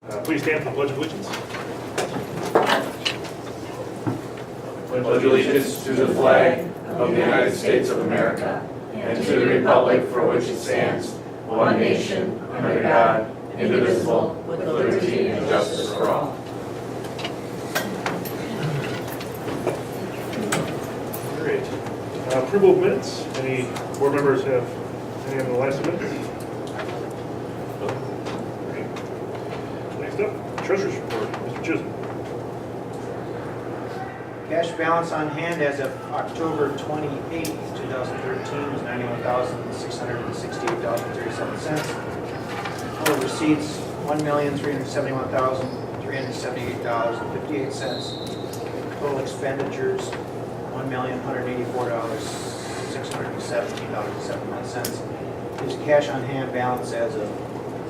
Please stand for the Pledge of Allegiance. Pledge allegiance to the flag of the United States of America and to the republic for which it stands, one nation, under God, indivisible, with liberty and justice for all. Great. Approval of minutes. Any board members have any on the last minutes? Great. Next up, Treasurer's Report. Mr. Chisholm. Cash balance on hand as of October 28th, 2013 was $91,668.37. Total receipts, $1,371,378.58. Total expenditures, $1,184,617.71. Gives a cash on hand balance as of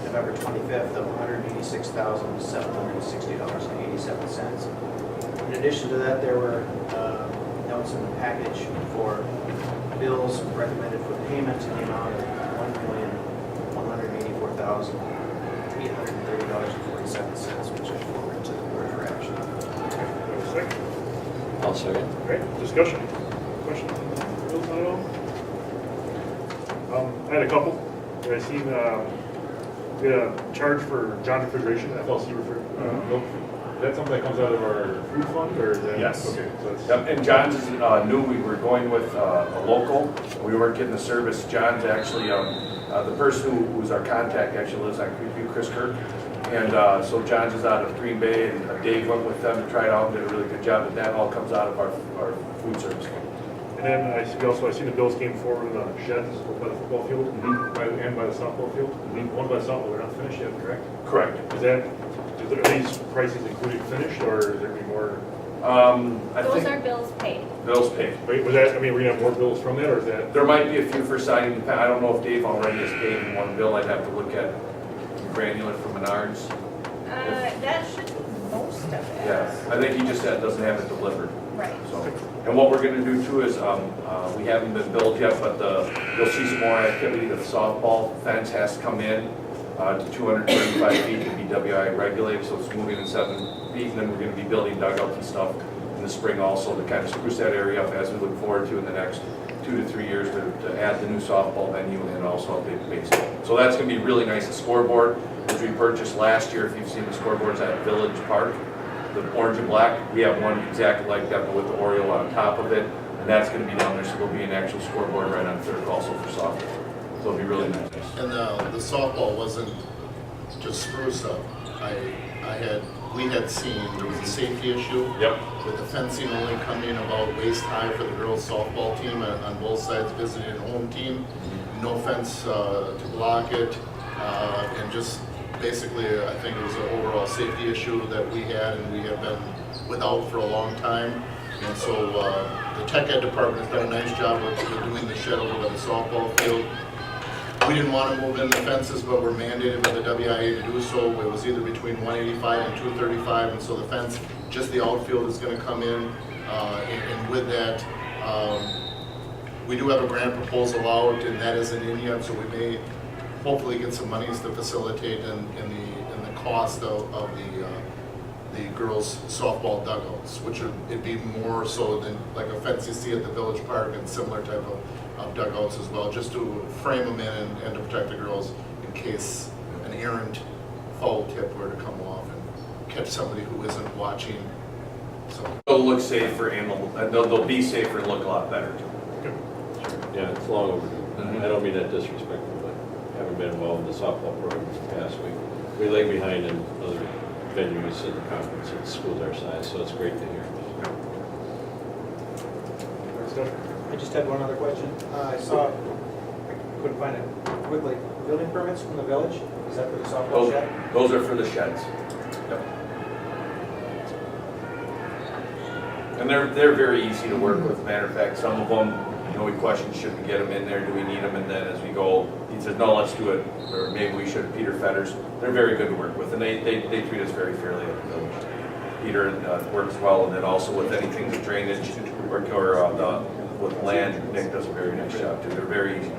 November 25th of $186,760.87. In addition to that, there were notes in the package for bills recommended for payment in the amount of $1,184,830.47, which I forwarded to the board for action. Okay, do I have a second? I'll second. Great. Discussion. Questions on the bills at all? I had a couple. I seen we had a charge for John Refrigeration, FLC milk. Is that something that comes out of our food fund, or is that? Yes. Okay, so that's. Yep, and John's is new. We were going with a local. We weren't getting the service. John's actually, the person who's our contact actually lives on Creekview, Chris Kirk. And so John's is out of Green Bay, and Dave went with them to try it out and did a really good job. But that all comes out of our food service fund. And then I seen the bills came forward with sheds by the football field and by the softball field. One by the softball, they're not finished yet, correct? Correct. Are these prices including finished, or is there any more? I Those think are bills paid. bills paid. Wait, was that, we're gonna have more bills from that, or is that? There might be a few for signing. I don't know if Dave already has paid in one bill. I'd have to look at granular from Menards. That should be most of it. Yeah, I think he just doesn't have it delivered. Right. So, and what we're gonna do too is, we haven't been billed yet, but you'll see some more activity. The softball fence has to come in to 235 feet to be WI regulated, so it's moving in 7 feet, and then we're gonna be building dugouts and stuff in the spring also to kind of spruce that area up as we look forward to in the next 2 to 3 years to add the new softball venue and also update the baseball. So that's gonna be really nice. The scoreboard, which we purchased last year, if you've seen the scoreboards at Village Park, the orange and black, we have one exactly like that, but with the Oriole on top of it, and that's gonna be down there, so there'll be an actual scoreboard right on third also for softball. So it'll be really nice. And the softball wasn't just spruced up. We had seen there was a safety issue Yep. with the fencing only coming about waist high for the girls softball team on both sides, visiting and home team. No fence to block it, and just basically, I think it was an overall safety issue that we had, and we have been without for a long time. And so the tech ed department has done a nice job with doing the shed over by the softball field. We didn't want to move in the fences, but we're mandated by the WIA to do so. It was either between 185 and 235, and so the fence, just the outfield is going to come in. And with that, we do have a grant proposal out, and that isn't in yet, so we may hopefully get some monies to facilitate in the cost of the girls softball dugouts, which it'd be more so than like a fence you see at the Village Park and similar type of dugouts as well, just to frame them in and to protect the girls in case an errant foul tip were to come off and catch somebody who isn't watching. So They'll look safer and they'll be safer and look a lot better too. Yeah, it's long overdue. Mhm. I don't mean that disrespectful, but having been involved in the softball program in the past, we lag behind in other venues and conference and schools our size, so it's great to hear. I just had one other question. I saw, I couldn't find it quickly, building permits from the village? Is that for the softball shed? Those are for the sheds. Yep. And they're very easy to work with. Matter of fact, some of them, we question, should we get them in there? Do we need them? And then as we go, he says, no, let's do it. Or maybe we should. Peter Fetters, they're very good to work with, and they treat us very fairly at the village. Peter works well, and then also with anything with drainage or with land, Nick does a very nice job too. They're very easy.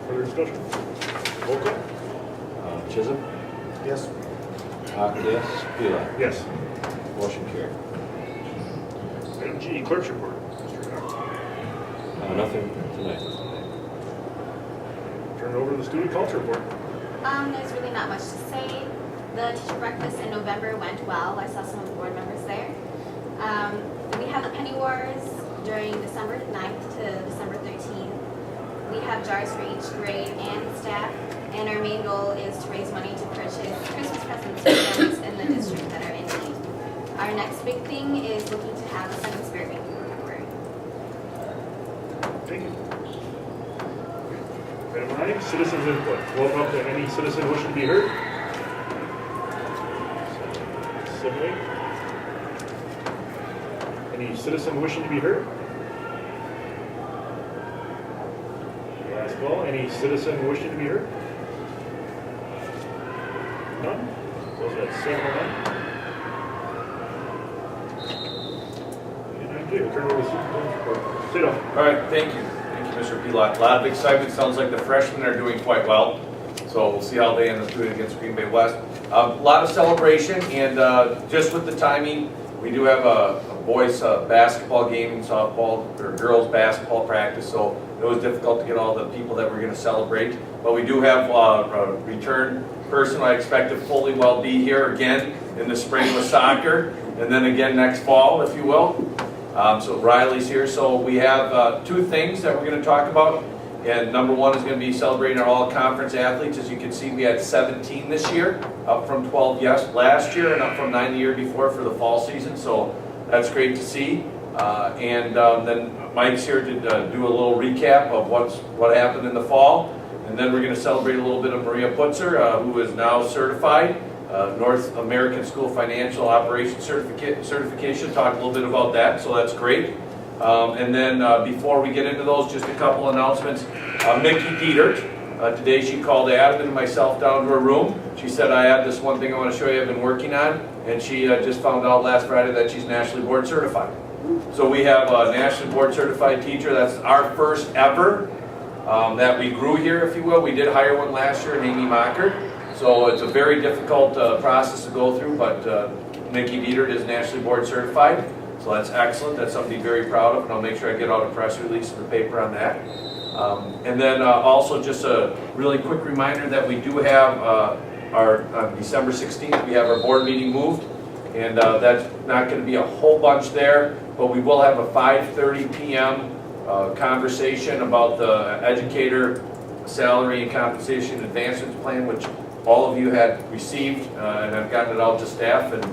Further discussion? Roll call. Chisholm? Yes. Hawk, yes. Pila? Yes. Motion carried. Item G, clerk's report. Mr. Cox. Nothing tonight. Turn it over to the student culture report. There's really not much to say. The teacher breakfast in November went well. I saw some of the board members there. We have the Penny Wars during December 9th to December 13th. We have jars for each grade and staff, and our main goal is to raise money to purchase Christmas presents for families in the district that are in need. Our next big thing is looking to have a Second Spirit Week in February. Thank you. Item 9, citizens input. Welcome up to any citizen wishing to be heard. 7A. Any citizen wishing to be heard? Last call. Any citizen wishing to be heard? None? Those are at 709. And 9J, we'll turn it over to the superintendent's report. Sit down. All right, thank you. Thank you, Mr. Pilot. A lot of excitement. Sounds like the freshmen are doing quite well. So we'll see how they end up doing against Green Bay West. A lot of celebration, and just with the timing, we do have a boys basketball game and softball, or girls basketball practice, so it was difficult to get all the people that we're going to celebrate. But we do have a return person I expect to fully well be here again in the spring with soccer, and then again next fall, if you will. So Riley's here. So we have two things that we're going to talk about. And number one is going to be celebrating our all-conference athletes. As you can see, we had 17 this year, up from 12 last year, and up from 9 the year before for the fall season. So that's great to see. Then Mike's here to do a little recap of what happened in the fall. And then we're going to celebrate a little bit of Maria Putzer, who is now certified, North American School Financial Operations certification. Talk a little bit about that, so that's great. And then before we get into those, just a couple announcements. Mickey Dietert, today she called Adam and myself down to her room. She said, I have this one thing I want to show you I've been working on. And she just found out last Friday that she's nationally board certified. So we have a nationally board certified teacher. That's our first ever that we grew here, if you will. We did hire one last year, Amy Mocker. So it's a very difficult process to go through, but Mickey Dietert is nationally board certified. So that's excellent. That's something to be very proud of, and I'll make sure I get out a press release in the paper on that. And then also just a really quick reminder that we do have on December 16th, we have our board meeting moved, and that's not going to be a whole bunch there, but we will have a 5:30 p.m. Conversation about the educator salary and compensation advancement plan, which all of you had received, and I've gotten it out to staff, and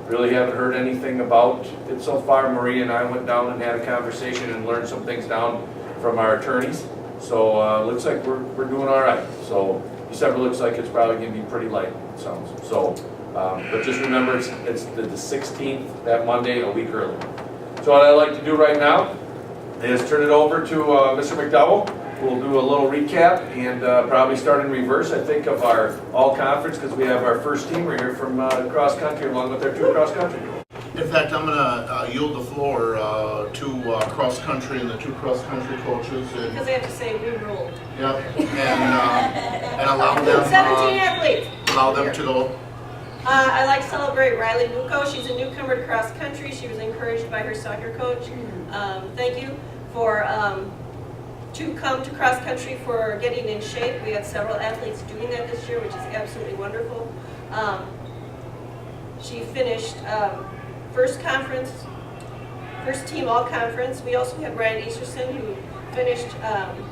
really haven't heard anything about it so far. Maria and I went down and had a conversation and learned some things down from our attorneys. So looks like we're doing all right. So December looks like it's probably going to be pretty light, it sounds. So, but just remember it's the 16th, that Monday, a week early. So what I'd like to do right now is turn it over to Mr. McDowell. We'll do a little recap and probably start in reverse, I think, of our all-conference, because we have our first teamer here from cross-country along with our two cross-country. In fact, I'm going to yield the floor to cross-country and the two cross-country coaches. Because they have to say we rule. Yep, and allow them, 17 athletes. allow them to go. I'd like to celebrate Riley Bucco. She's a newcomer to cross country. She was encouraged by her soccer coach. Thank you for to come to cross country for getting in shape. We had several athletes doing that this year, which is absolutely wonderful. She finished first team all conference. We also have Brian Easterson, who finished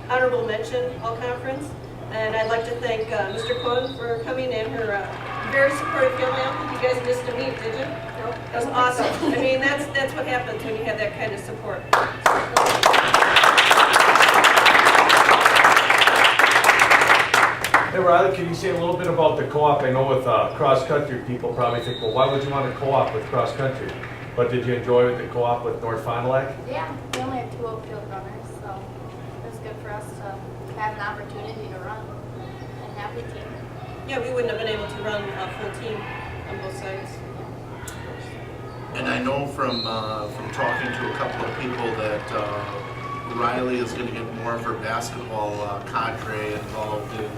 honorable mention all conference. And I'd like to thank Mr. Kwon for coming and her very supportive family. I don't think you guys missed a meet, did you? Nope. That was awesome. I mean, that's what happens when you have that kind of support. Hey Riley, can you say a little bit about the co-op? I know with cross-country, people probably think, well, why would you want to co-op with cross-country? But did you enjoy the co-op with North Fond du Lac? Yeah, we only have 2 outfield runners, so it was good for us to have an opportunity to run and have the team. Yeah, we wouldn't have been able to run a full team on both sides. And I know from talking to a couple of people that Riley is going to get more of her basketball cadre involved in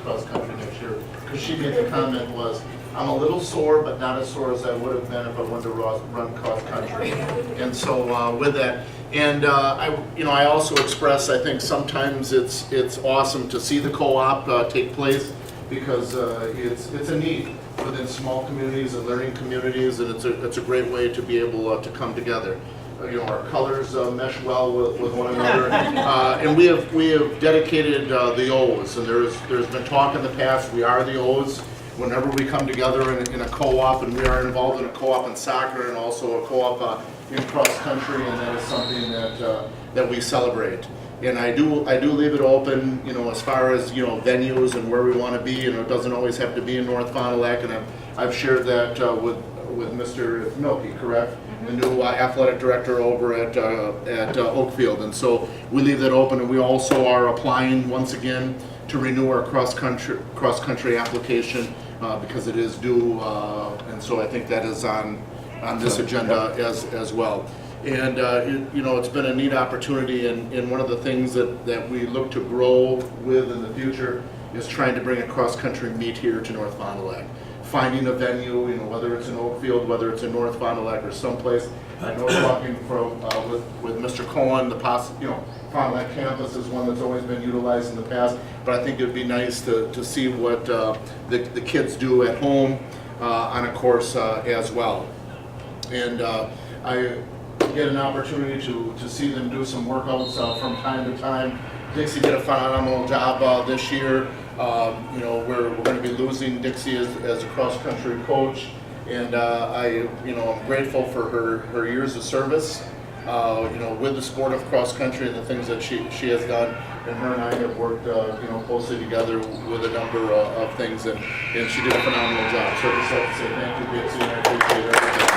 cross country next year. Because she made the comment was, I'm a little sore, but not as sore as I would have been if I wanted to run cross country. And so with that, and I also express, I think sometimes it's awesome to see the co-op take place because it's a need within small communities and learning communities, and it's a great way to be able to come together. Our colors mesh well with one another, and we have dedicated the O's, and there's been talk in the past. We are the O's. Whenever we come together in a co-op, and we are involved in a co-op in soccer and also a co-op in cross country, and that is something that we celebrate. And I do leave it open, as far as venues and where we want to be. It doesn't always have to be in North Fond du Lac, and I've shared that with Mr. Milky, correct? The new athletic director over at Oakfield, and so we leave that open. And we also are applying once again to renew our cross country application because it is due, and so I think that is on this agenda as well. And it's been a neat opportunity, and one of the things that we look to grow with in the future is trying to bring a cross country meet here to North Fond du Lac. Finding a venue, whether it's in Oakfield, whether it's in North Fond du Lac or someplace. I know talking with Mr. Cohen, Fond du Lac campus is one that's always been utilized in the past, but I think it'd be nice to see what the kids do at home on a course as well. And I get an opportunity to see them do some workouts from time to time. Dixie did a phenomenal job this year. We're going to be losing Dixie as a cross-country coach, and I'm grateful for her years of service, with the sport of cross-country and the things that she has done. And her and I have worked, closely together with a number of things, and she did a phenomenal job. So I just like to say thank you, Dixie, and I appreciate everything.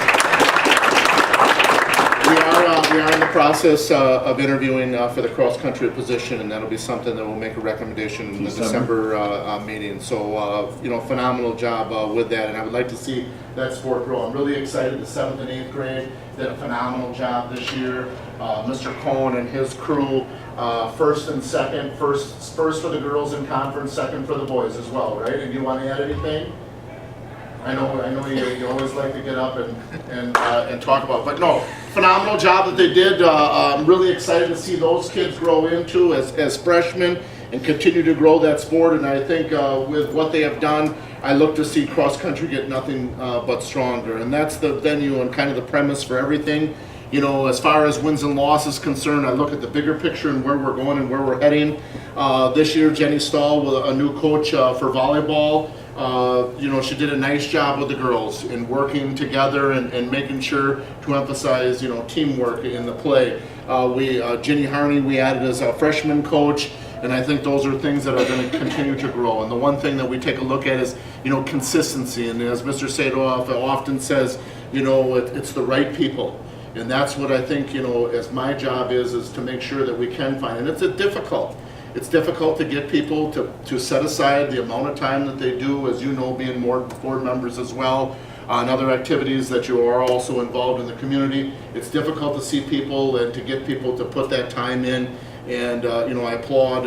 We are in the process of interviewing for the cross-country position, and that'll be something that we'll make a recommendation in the December meeting. So, phenomenal job with that, and I would like to see that sport grow. I'm really excited. The 7th and 8th grade did a phenomenal job this year. Mr. Cohen and his crew, first and second, first for the girls in conference, second for the boys as well, right? And you want to add anything? I know you always like to get up and talk about, but no, phenomenal job that they did. I'm really excited to see those kids grow into as freshmen and continue to grow that sport. And I think with what they have done, I look to see cross country get nothing but stronger. And that's the venue and kind of the premise for everything. As far as wins and losses concerned, I look at the bigger picture and where we're going and where we're heading. This year, Jenny Stahl, with a new coach for volleyball. She did a nice job with the girls in working together and making sure to emphasize, teamwork in the play. Ginny Harney, we added as a freshman coach, and I think those are things that are going to continue to grow. And the one thing that we take a look at is, consistency. And as Mr. Sadoff often says, it's the right people. And that's what I think, as my job is to make sure that we can find. And it's difficult to get people to set aside the amount of time that they do, as being more board members as well, and other activities that you are also involved in the community. It's difficult to see people and to get people to put that time in. And, I applaud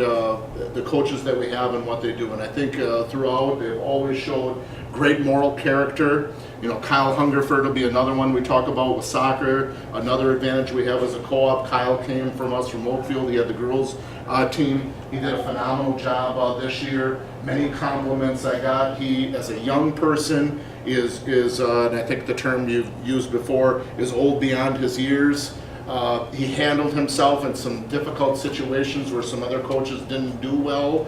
the coaches that we have and what they do. And I think throughout, they've always showed great moral character. Kyle Hungerford will be another one we talk about with soccer. Another advantage we have as a co-op. Kyle came from us from Oakfield. He had the girls team. He did a phenomenal job this year. Many compliments I got. He, as a young person, is and I think the term you've used before, is old beyond his years. He handled himself in some difficult situations where some other coaches didn't do well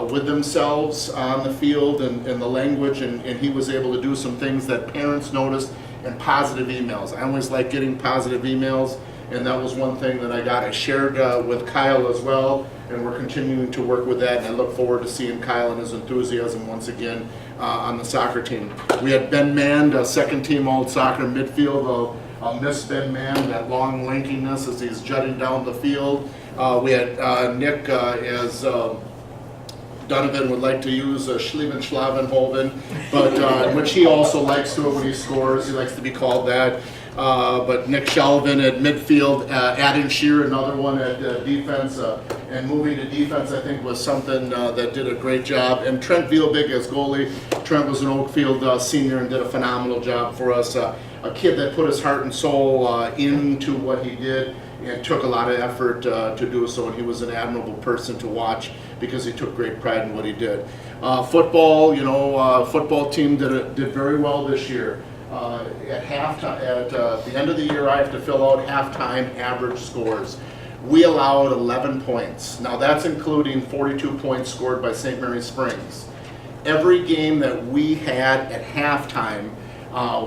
with themselves on the field and the language, and he was able to do some things that parents noticed, and positive emails. I always like getting positive emails, and that was one thing that I got. I shared with Kyle as well, and we're continuing to work with that, and I look forward to seeing Kyle and his enthusiasm once again on the soccer team. We had Ben Mand, second team all-soccer midfield. I'll miss Ben Mann, that long lankiness as he's jutting down the field. We had Nick as Donovan would like to use Schlavenhoven, but which he also likes to when he scores. He likes to be called that. But Nick Shelvin at midfield, Adam Shear, another one at defense, and moving to defense, I think, was something that did a great job. And Trent Vielbig as goalie. Trent was an Oakfield senior and did a phenomenal job for us. A kid that put his heart and soul into what he did and took a lot of effort to do so, and he was an admirable person to watch because he took great pride in what he did. Football, football team did very well this year. At halftime, at the end of the year, I have to fill out halftime average scores. We allowed 11 points. Now that's including 42 points scored by St. Mary Springs. Every game that we had at halftime,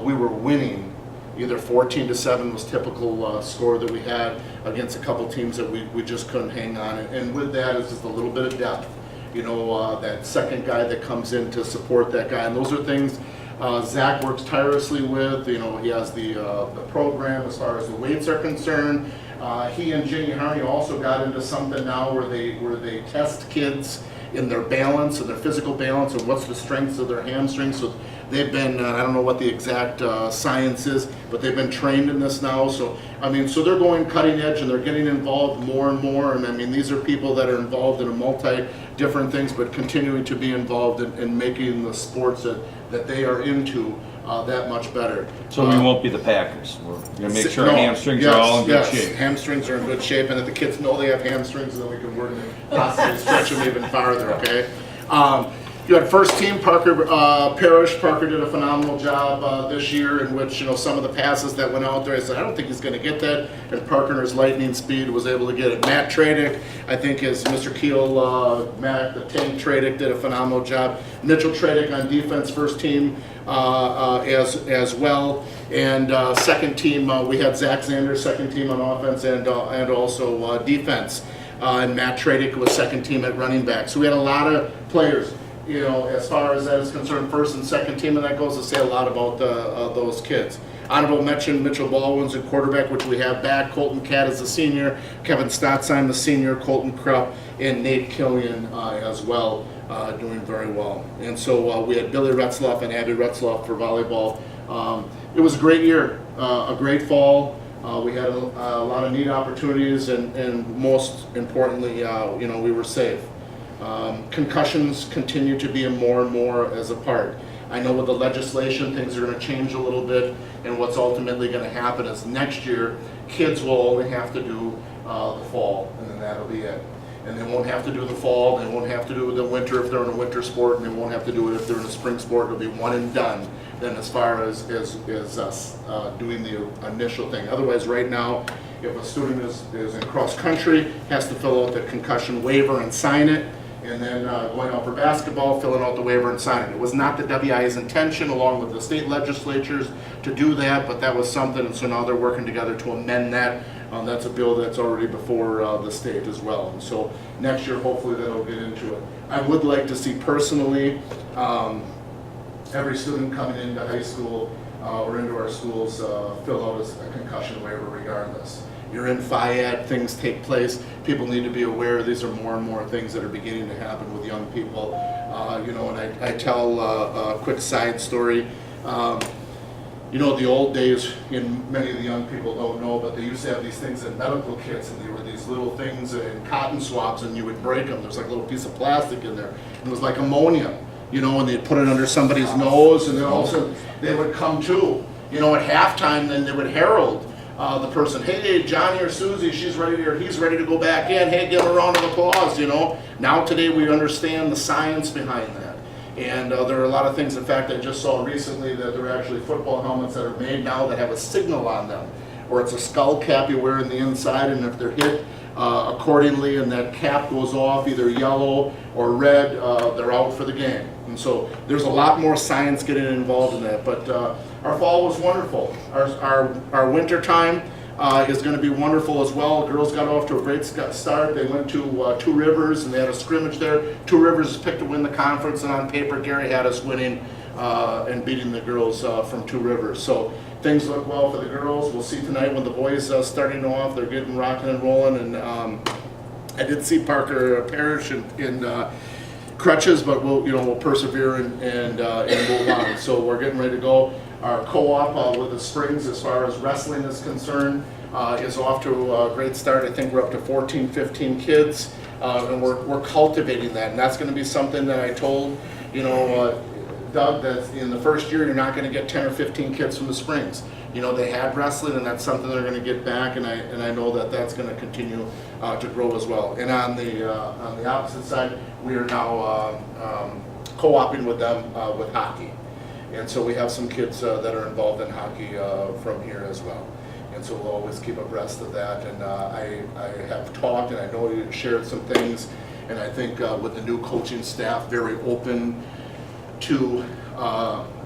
we were winning. Either 14-7 was typical score that we had against a couple teams that we just couldn't hang on. And with that is just a little bit of depth. That second guy that comes in to support that guy. And those are things Zach works tirelessly with. He has the program as far as the weights are concerned. He and Ginny Harney also got into something now where they test kids in their balance and their physical balance and what's the strengths of their hamstrings. So they've been, I don't know what the exact science is, but they've been trained in this now. So they're going cutting edge and they're getting involved more and more. And these are people that are involved in a multi different things, but continuing to be involved in making the sports that they are into that much better. So we won't be the Packers. We're going to make sure our hamstrings are all in good shape. Hamstrings are in good shape, and if the kids know they have hamstrings, then we can work and possibly stretch them even farther, okay? You had first team, Parker Parrish. Parker did a phenomenal job this year in which, some of the passes that went out there, I said, I don't think he's going to get that. And Parker, in his lightning speed, was able to get it. Matt Tradick, I think, as Mr. Keel, Matt, the tank Tradick, did a phenomenal job. Mitchell Tradick on defense, first team as well. And second team, we had Zach Zander, second team on offense and also defense. And Matt Tradick was second team at running back. So we had a lot of players. As far as that is concerned, first and second team, and that goes to say a lot about those kids. Honorable mention, Mitchell Baldwin's a quarterback, which we have back. Colton Catt is the senior. Kevin Stotsheim, the senior. Colton Krupp and Nate Killian as well, doing very well. And so we had Billy Retzloff and Abby Retzloff for volleyball. It was a great year, a great fall. We had a lot of neat opportunities, and most importantly, we were safe. Concussions continue to be more and more as a part. I know with the legislation, things are going to change a little bit, and what's ultimately going to happen is next year, kids will only have to do the fall, and then that'll be it. And they won't have to do the fall, they won't have to do the winter if they're in a winter sport, and they won't have to do it if they're in a spring sport. It'll be one and done. Then as far as us doing the initial thing. Otherwise, right now, if a student is in cross country, has to fill out the concussion waiver and sign it, and then going out for basketball, filling out the waiver and signing. It was not the WIA's intention, along with the state legislatures, to do that, but that was something, and so now they're working together to amend that. That's a bill that's already before the state as well. And so next year, hopefully, that'll get into it. I would like to see personally every student coming into high school or into our schools fill out a concussion waiver regardless. You're in FIAD, things take place. People need to be aware these are more and more things that are beginning to happen with young people. And I tell a quick side story. The old days, and many of the young people don't know, but they used to have these things in medical kits, and they were these little things in cotton swabs, and you would break them. There's like a little piece of plastic in there. And it was like ammonia, and they'd put it under somebody's nose, and then all of a sudden they would come to. At halftime, then they would herald the person, hey, Johnny or Susie, she's ready to, or he's ready to go back in. Hey, give them a round of applause, Now today we understand the science behind that. And there are a lot of things, in fact, I just saw recently that there are actually football helmets that are made now that have a signal on them. Or it's a skull cap you wear on the inside, and if they're hit accordingly and that cap goes off, either yellow or red, they're out for the game. And so there's a lot more science getting involved in that. But our fall was wonderful. Our winter time is going to be wonderful as well. Girls got off to a great start. They went to Two Rivers and they had a scrimmage there. Two Rivers is picked to win the conference, and on paper Gary had us winning and beating the girls from Two Rivers. So things look well for the girls. We'll see tonight when the boys starting off. They're getting rocking and rolling. And I did see Parker Parrish in crutches, but we'll persevere and move on. So we're getting ready to go. Our co-op with the Springs, as far as wrestling is concerned, is off to a great start. I think we're up to 14, 15 kids, and we're cultivating that. And that's going to be something that I told, Doug, that in the first year, you're not going to get 10 or 15 kids from the Springs. They had wrestling, and that's something they're going to get back, and I know that that's going to continue to grow as well. And on the opposite side, we are now co-oping with them with hockey. And so we have some kids that are involved in hockey from here as well. And so we'll always keep abreast of that. And I have talked, and I know you shared some things, and I think with the new coaching staff, very open to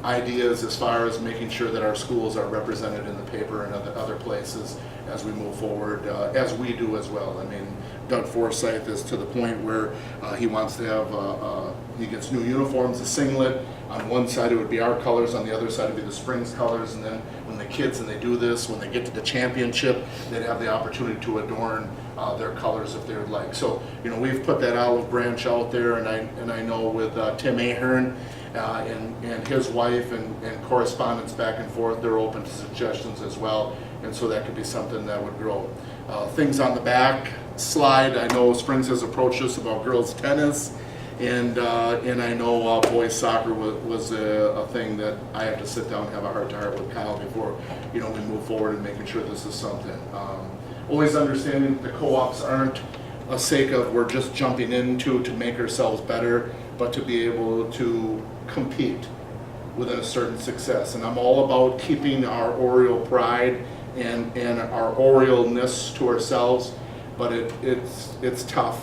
ideas as far as making sure that our schools are represented in the paper and other places as we move forward, as we do as well. I mean, Doug Forsyth is to the point where he wants to have, he gets new uniforms, a singlet. On one side it would be our colors, on the other side it would be the Springs colors, and then when the kids, and they do this, when they get to the championship, they'd have the opportunity to adorn their colors if they would like. So, we've put that olive branch out there, and I know with Tim Ahern, and his wife and correspondence back and forth, they're open to suggestions as well, and so that could be something that would grow. Things on the back slide, I know Springs has approached us about girls tennis, and I know boys soccer was a thing that I have to sit down and have a heart-to-heart with Kyle before we move forward and making sure this is something. Always understanding that the co-ops aren't a sake of we're just jumping into to make ourselves better, but to be able to compete within a certain success. And I'm all about keeping our Oriole pride and our Oriole-ness to ourselves, but it's tough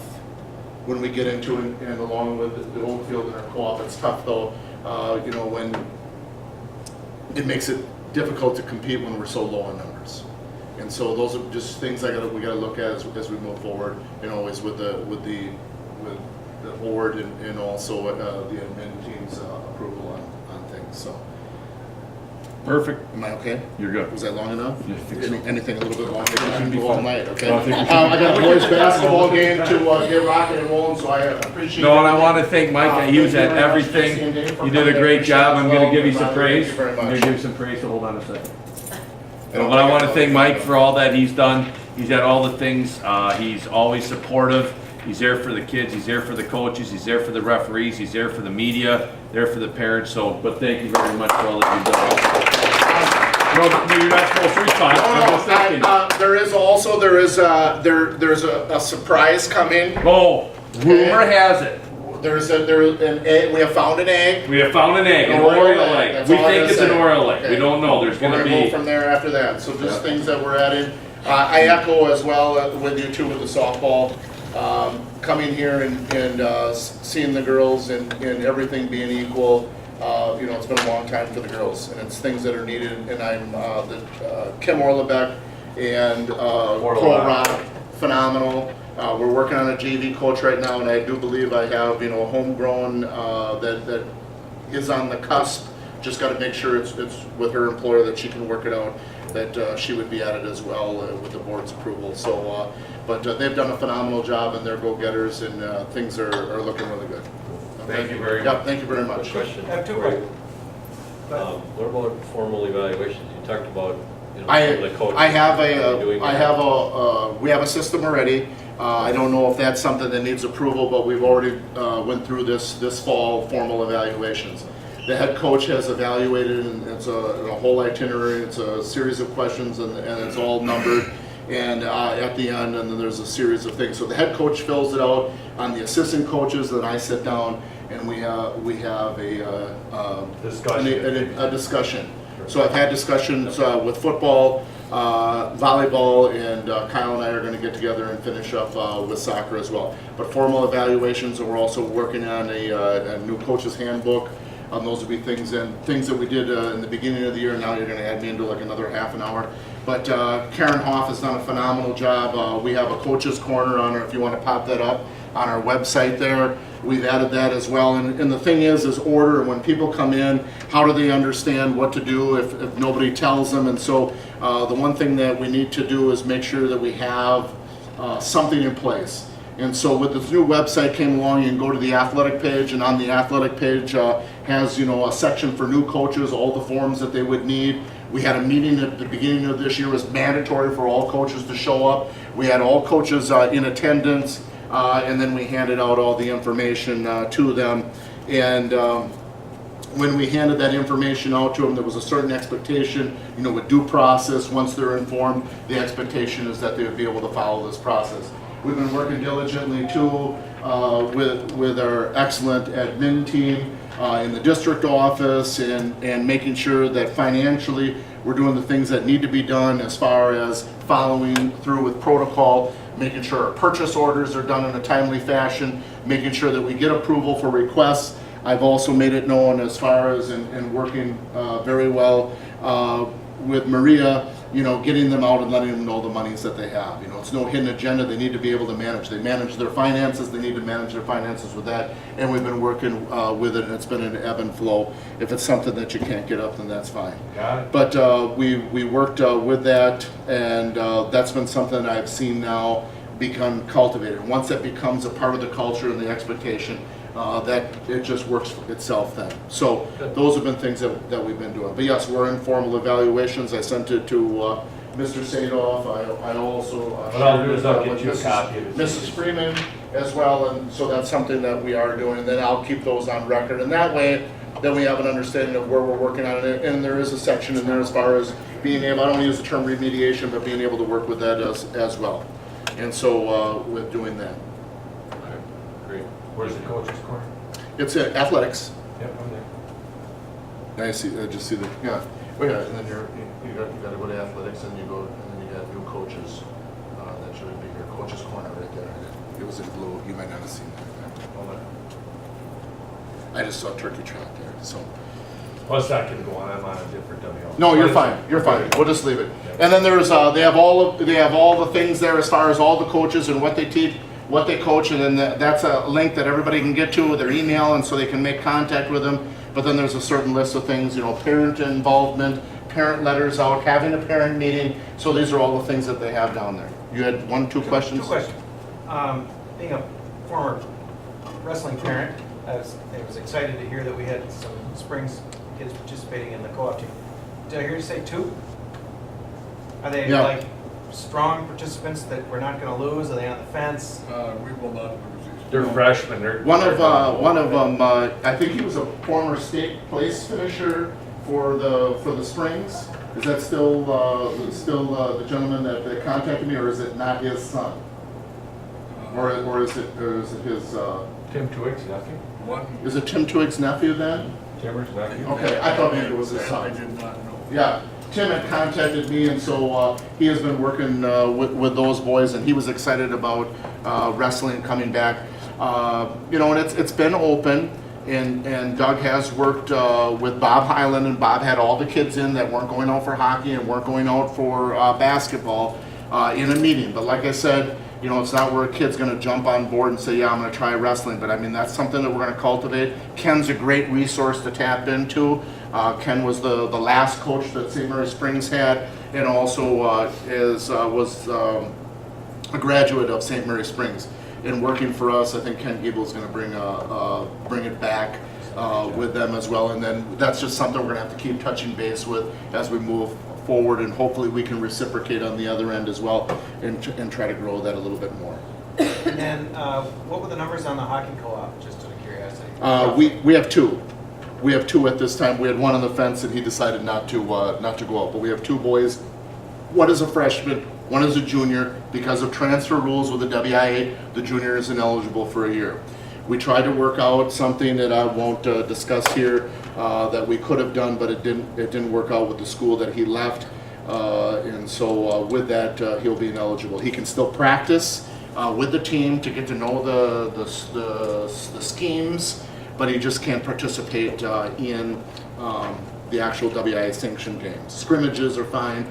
when we get into it, and along with the home field and our co-op. It's tough though, when it makes it difficult to compete when we're so low in numbers. And so those are just things we gotta look at as we move forward, always with the board and also the admin team's approval on things. So. Perfect. Am I okay? You're good. Was that long enough? Yeah, I think so. Anything a little bit longer? I can be go all fine. night, okay? No, I think we should I got a boys basketball game to get rocking and rolling, so I appreciate it. No, and I want to thank Mike. He was at everything. You did a great job. I'm going to give you some praise. Thank you very I'm going much. to give you some praise, so hold on a second. But I want to thank Mike for all that he's done. He's at all the things. He's always supportive. He's there for the kids. He's there for the coaches. He's there for the referees. He's there for the media. There for the parents. But thank you very much for all that you've done. Well, you're not supposed to respond. I'm just thinking. There's a surprise coming. Oh, rumor has it. There's an egg. We have found an egg. We have found an egg, an Oriole Oriole egg. egg. That's We all I think gotta it's an say. Oriole egg. Okay. We don't know. There's We're going to gonna go be. from there after that. So just things that we're adding. I echo as well with you too with the softball. Coming here and seeing the girls and everything being equal. It's been a long time for the girls, and it's things that are needed. And I'm Kim Orlebeck and Cole Rock, phenomenal. We're working on a JV coach right now, and I do believe I have a homegrown that is on the cusp. Just got to make sure it's with her employer that she can work it out. That she would be at it as well with the board's approval. So, but they've done a phenomenal job, and they're go-getters, and things are looking really good. Thank you very Yeah, much. thank you very much. Question. I have two Right. questions. What about formal evaluations? You talked about, some of the coaches. I have doing that. we have a system already. I don't know if that's something that needs approval, but we've already went through this fall formal evaluations. The head coach has evaluated, and it's a whole itinerary. It's a series of questions, and it's all numbered. And at the end, and then there's a series of things. So the head coach fills it out on the assistant coaches. Then I sit down and we have a discussion. So I've had discussions with football, volleyball, and Kyle and I are going to get together and finish up with soccer as well. But formal evaluations, and we're also working on a new coach's handbook. Those would be things that we did in the beginning of the year. Now you're going to add me into like another half an hour. But Karen Hoff has done a phenomenal job. We have a coach's corner on her, if you want to pop that up on our website there. We've added that as well. And the thing is order. When people come in, how do they understand what to do if nobody tells them? And so the one thing that we need to do is make sure that we have something in place. And so with this new website came along, you can go to the athletic page, and on the athletic page has, a section for new coaches, all the forms that they would need. We had a meeting at the beginning of this year. It was mandatory for all coaches to show up. We had all coaches in attendance, and then we handed out all the information to them. And when we handed that information out to them, there was a certain expectation, with due process. Once they're informed, the expectation is that they would be able to follow this process. We've been working diligently too with our excellent admin team in the district office and making sure that financially we're doing the things that need to be done as far as following through with protocol, making sure our purchase orders are done in a timely fashion, making sure that we get approval for requests. I've also made it known as far as in working very well with Maria, getting them out and letting them know the monies that they have. It's no hidden agenda. They need to be able to manage. They manage their finances. They need to manage their finances with that. And we've been working with it, and it's been an ebb and flow. If it's something that you can't get up, then that's fine. Got it. But we worked with that, and that's been something that I've seen now become cultivated. Once that becomes a part of the culture and the expectation, that it just works for itself then. So those have been things that we've been doing. But yes, we're in formal evaluations. I sent it to Mr. Sadoff. I also What I'll do is I'll shared get you a with copy of it. Mrs. Freeman as well, and so that's something that we are doing. And then I'll keep those on record, and that way, then we have an understanding of where we're working on it. And there is a section in there as far as being able, I don't use the term remediation, but being able to work with that as well. And so with doing that. Great. Where's the coach's corner? It's athletics. Yep, I'm there. I see. I just see the yeah. Oh yeah, and then you got to go to athletics, and then you got new coaches. That should be your coach's corner right there. It was in blue. You might not have seen that. Hold on. I just saw turkey trot there. So Well, it's not gonna go on, I'm on a different WO. no, you're fine. You're fine. We'll just leave it. And then there's they have all the things there as far as all the coaches and what they teach, what they coach, and then that's a link that everybody can get to with their email, and so they can make contact with them. But then there's a certain list of things, parent involvement, parent letters out, having a parent meeting. So these are all the things that they have down there. You had two questions? Two questions. Being a former wrestling parent, I was excited to hear that we had some Springs kids participating in the co-op team. Did I hear you say 2? Are they Yeah. like strong participants that we're not going to lose? Are they on the fence? We will not lose. They're freshmen, they're. One of them, I think he was a former state place finisher for the Springs. Is that still the gentleman that contacted me, or is it not his son? Or is it his? Tim Twiggs, nephew? One, Is it Tim Twig's nephew then? Timmer's nephew? Okay, I thought maybe it was his that I son. did not know. Yeah, Tim had contacted me, and so he has been working with those boys, and he was excited about wrestling coming back. And it's been open, and Doug has worked with Bob Highland, and Bob had all the kids in that weren't going out for hockey and weren't going out for basketball in a meeting. But like I said, it's not where a kid's going to jump on board and say, yeah, I'm going to try wrestling. But I mean, that's something that we're going to cultivate. Ken's a great resource to tap into. Ken was the last coach that St. Mary Springs had, and also was a graduate of St. Mary Springs. In working for us, I think Ken Giebel is going to bring it back with them as well. And then that's just something we're going to have to keep touching base with as we move forward, and hopefully we can reciprocate on the other end as well and try to grow that a little bit more. And then what were the numbers on the hockey co-op, just out of curiosity? We have 2. We have 2 at this time. We had one on the fence, and he decided not to go out. But we have 2 boys. One is a freshman, one is a junior. Because of transfer rules with the WIA, the junior is ineligible for a year. We tried to work out something that I won't discuss here that we could have done, but it didn't work out with the school that he left. And so with that, he'll be ineligible. He can still practice with the team to get to know the schemes, but he just can't participate in the actual WIA sanctioned games. Scrimmages are fine,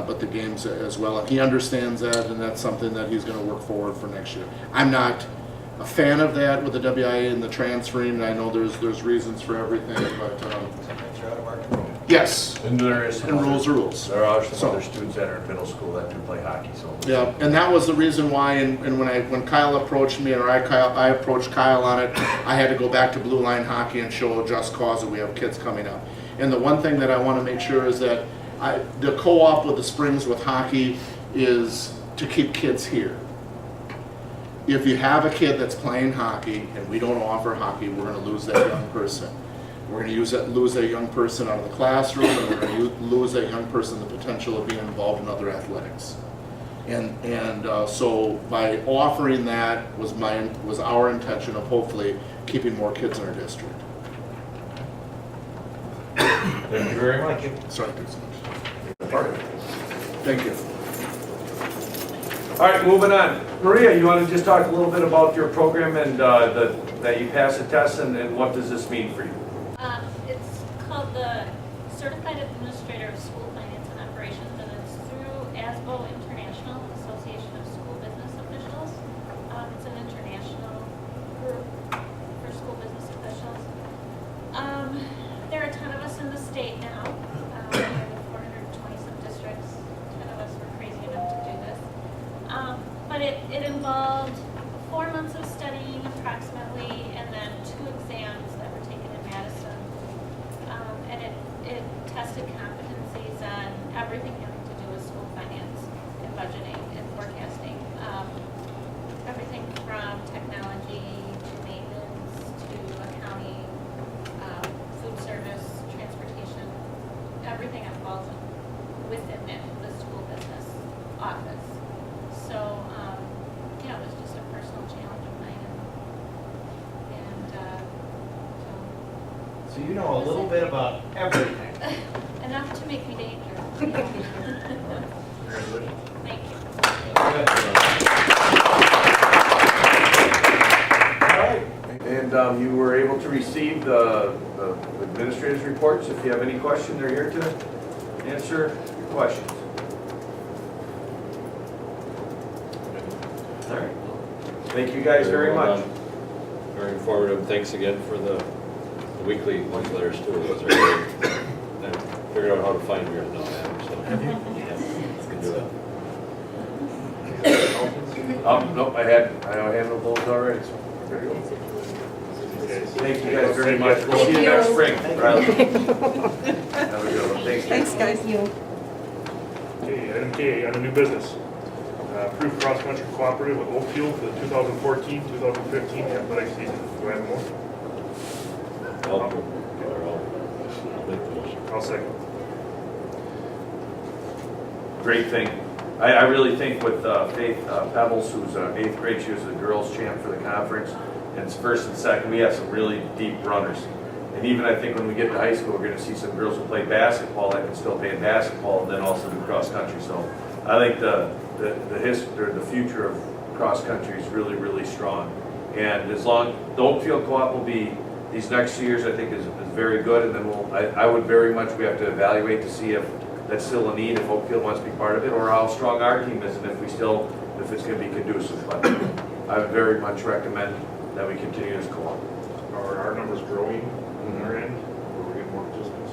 but the games as well. And he understands that, and that's something that he's going to work forward for next year. I'm not a fan of that with the WIA and the transferring, and I know there's reasons for everything, but Sometimes you're out of our control. Yes, And there is some and other- rules are rules. There are some So- other students that are in middle school that do play hockey, so. Yeah, and that was the reason why, and when Kyle approached me, or I approached Kyle on it, I had to go back to Blue Line Hockey and show a just cause that we have kids coming up. And the one thing that I want to make sure is that the co-op with the Springs with hockey is to keep kids here. If you have a kid that's playing hockey and we don't offer hockey, we're going to lose that young person. We're going to lose that young person out of the classroom, and we're going to lose that young person the potential of being involved in other athletics. So by offering that was our intention of hopefully keeping more kids in our district. Thank you very much. Sorry, thanks so much. Thank you. All right, moving on. Maria, you want to just talk a little bit about your program and that you passed the test and what does this mean for you? It's called the Certified Administrator of School Finance and Operations, and it's through ASBO International, Association of School Business Officials. It's an international group for school business officials. There are a ton of us in the state now. We have 420 some districts. 10 of us were crazy enough to do this. But it involved 4 months of studying approximately, and then 2 exams that were taken in Madison. And it tested competencies on everything having to do with school finance and budgeting and forecasting. Everything from technology to maintenance to accounting, food service, transportation, everything that falls within the school business office. So, yeah, it was just a personal challenge of mine. So you know a little bit about everything. Enough to make me dangerous. Thank you. All right. And you were able to receive the administrator's reports. If you have any questions, they're here to answer your questions. All right. Thank you guys very well much. done. Very informative. Thanks again for the weekly newsletters too. Those are great. I figured out how to find yours now, Adam, so. Yeah, can do it. Nope, I handled those already. So there you go. Thank you guys very much. We'll see you next spring. Riley. Have a good one. Thanks, guys. Okay, item K, under new business. Approved cross-country cooperative with Oakfield for the 2014-2015 athletic season. Do I have a motion? I'll make the motion. I'll second. Great thing. I really think with Faith Pebbles, who's 8th grade, she was the girls champ for the conference. And it's first and second, we have some really deep runners. And even I think when we get to high school, we're going to see some girls who play basketball that can still play in basketball and then also do cross country. So I think the future of cross country is really, really strong. And as long, the Oakfield Co-op will be, these next 2 years I think is very good. And then I would very much, we have to evaluate to see if that's still a need, if Oakfield wants to be part of it, or how strong our team is, and if it's going to be conducive. But I would very much recommend that we continue this co-op. Are our numbers growing on our end? Or are we getting more participants?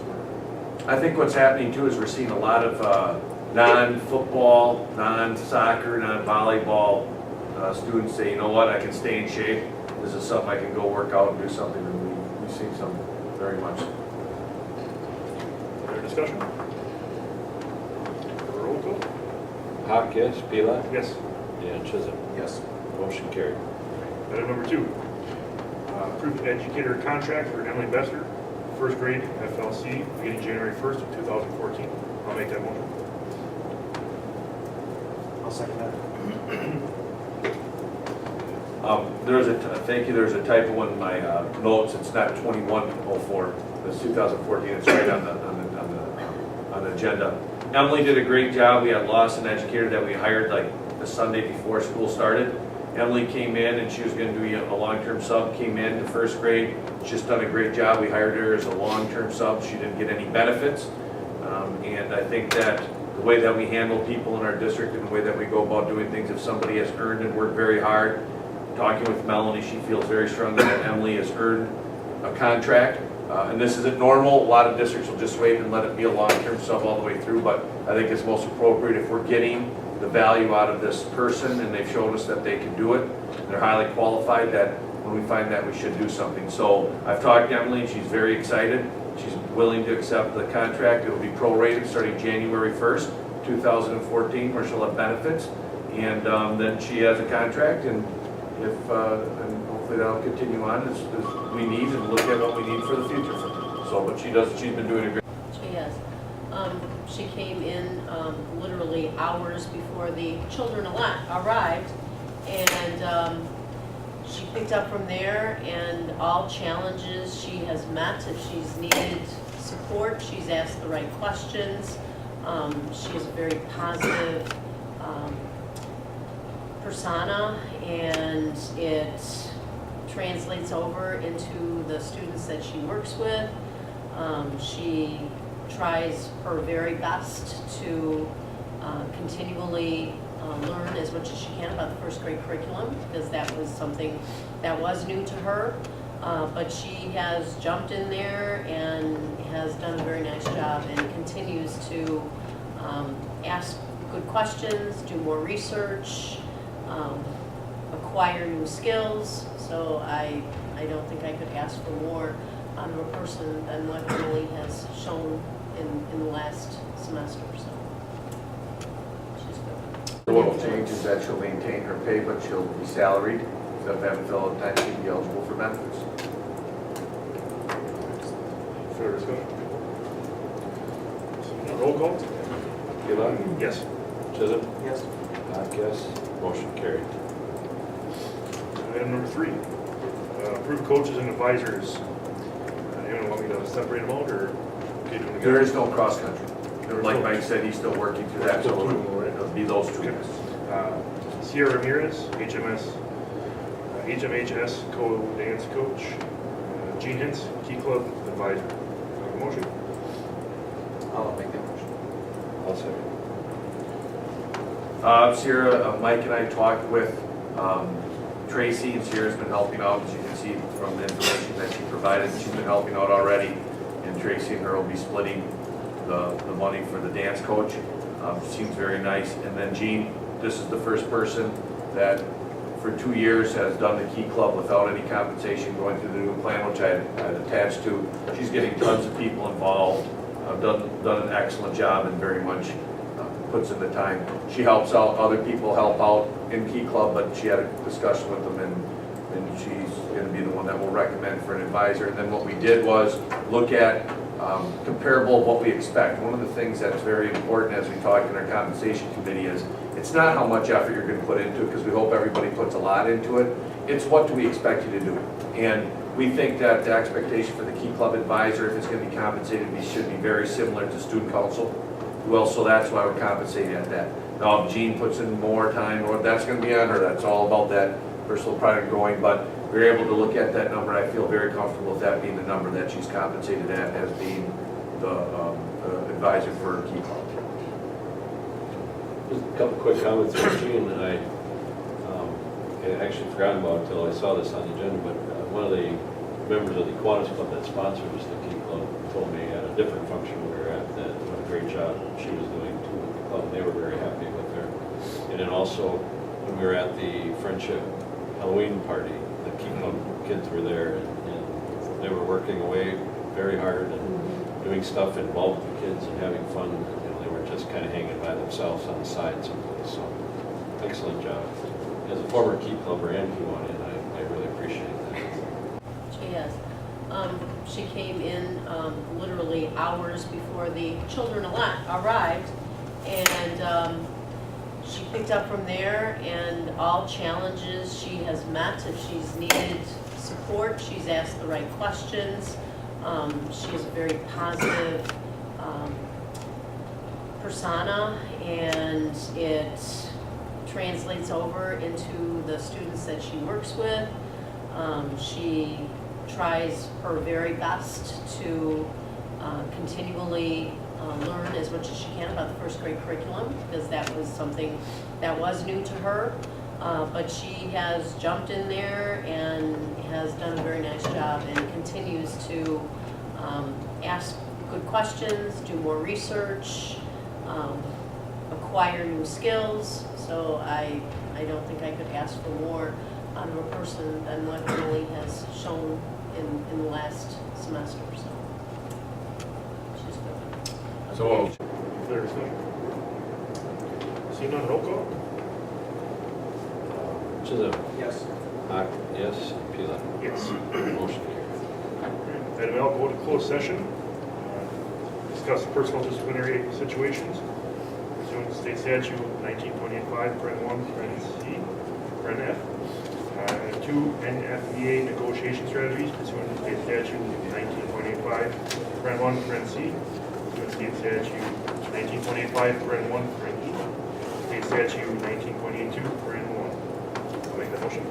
I think what's happening too is we're seeing a lot of non-football, non-soccer, non-volleyball students say, you know what, I can stay in shape. This is something I can go work out and do something, and we see some very much. Other discussion? Roll call? Hawk, yes. Pila? Yes. And Chisholm. Yes. Motion carried. Item number 2, approved educator contract for Emily Besser, first grade FLC, beginning January 1st of 2014. I'll make that motion. I'll second that. Thank you, there's a typo in my notes. It's not 2104, it's 2014. It's right on the agenda. Emily did a great job. We had lost an educator that we hired like the Sunday before school started. Emily came in and she was going to do a long-term sub, came in to first grade. She's done a great job. We hired her as a long-term sub. She didn't get any benefits. And I think that the way that we handle people in our district and the way that we go about doing things, if somebody has earned and worked very hard, talking with Melanie, she feels very strongly that Emily has earned a contract. And this isn't normal, a lot of districts will just wait and let it be a long-term sub all the way through, but I think it's most appropriate if we're getting the value out of this person, and they've shown us that they can do it, they're highly qualified, that when we find that, we should do something. So I've talked to Emily, and she's very excited. She's willing to accept the contract. It will be prorated starting January 1st, 2014, where she'll have benefits. And then she has a contract, and if, and hopefully that'll continue on as we need, and look at what we need for the future. So, but she's been doing a great. She has. She came in literally hours before the children arrived, and she picked up from there, and all challenges she has met. If she's needed support, she's asked the right questions. She is a very positive persona, and it translates over into the students that she works with. She tries her very best to continually learn as much as she can about the first grade curriculum, because that was something that was new to her. But she has jumped in there and has done a very nice job, and continues to ask good questions, do more research, acquire new skills. So I don't think I could ask for more out of a person than what Emily has shown in the last semester. So she's good. What will change is that she'll maintain her pay, but she'll be salaried. So if they haven't filled out time, she'll be eligible for benefits. Further discussion? Roll call? Gillon, Yes. Chisholm, Yes. yes, motion carried. Item number 3, approve coaches and advisors. You don't want me to separate them out, or okay, doing There together? is no cross-country. Like Mike said, he's still working through that, so it'll be those two. Okay. Sierra Ramirez, HMS, HMHS co-dance coach, Gene Hintz, Key Club advisor. Have a motion? I'll make that motion. I'll second. Sierra, Mike and I talked with Tracy, and Sierra's been helping out, as you can see from the information that she provided. She's been helping out already, and Tracy and her will be splitting the money for the dance coach. Seems very nice. And then Jean, this is the first person that for 2 years has done the Key Club without any compensation, going through the new plan, which I had attached to. She's getting tons of people involved, done an excellent job, and very much puts in the time. She helps out, other people help out in Key Club, but she had a discussion with them, and she's going to be the one that will recommend for an advisor. And then what we did was look at comparable of what we expect. One of the things that's very important as we talk in our compensation committee is it's not how much effort you're going to put into it, because we hope everybody puts a lot into it. It's what do we expect you to do. And we think that the expectation for the Key Club advisor, if it's going to be compensated, should be very similar to student council. Well, so that's why we're compensating at that. Now, if Jean puts in more time, or that's going to be on her, that's all about that personal pride in growing. But we're able to look at that number. I feel very comfortable with that being the number that she's compensated at as being the advisor for Key Club. Just a couple quick comments from Gene, and I actually forgot about it until I saw this on the agenda, but one of the members of the Kiwanis Club that sponsors the Key Club told me at a different function we were at that what a great job she was doing too with the club, and they were very happy with her. And then also, when we were at the Friendship Halloween party, the Key Club kids were there, and they were working away very hard and doing stuff involved with the kids and having fun. You know, they weren't just kind of hanging by themselves on the side someplace. So, excellent job. As a former Key Clubber and Kiwanis, I really appreciate that. She has. She came in literally hours before the children arrived, and she picked up from there, and all challenges she has met. If she's needed support, she's asked the right questions. She is a very positive persona, and it translates over into the students that she works with. She tries her very best to continually learn as much as she can about the first grade curriculum, because that was something that was new to her. But she has jumped in there and has done a very nice job, and continues to ask good questions, do more research, acquire new skills. So I don't think I could ask for more out of a person than what Emily has shown in the last semester, so. She's good. So, Further discussion? Seeing none, roll call? Chisholm. Yes. Hawk, yes. Pila. Yes. Motion carried. Item L, go to closed session. Discuss personal disciplinary situations pursuant to state statute 19.85, paren 1, paren C, paren F. 2, NFEA negotiation strategies pursuant to state statute 19.85, paren 1, paren C, pursuant to state statute 19.85, paren 1, paren E, state statute 19.82, paren 1. I'll make that motion.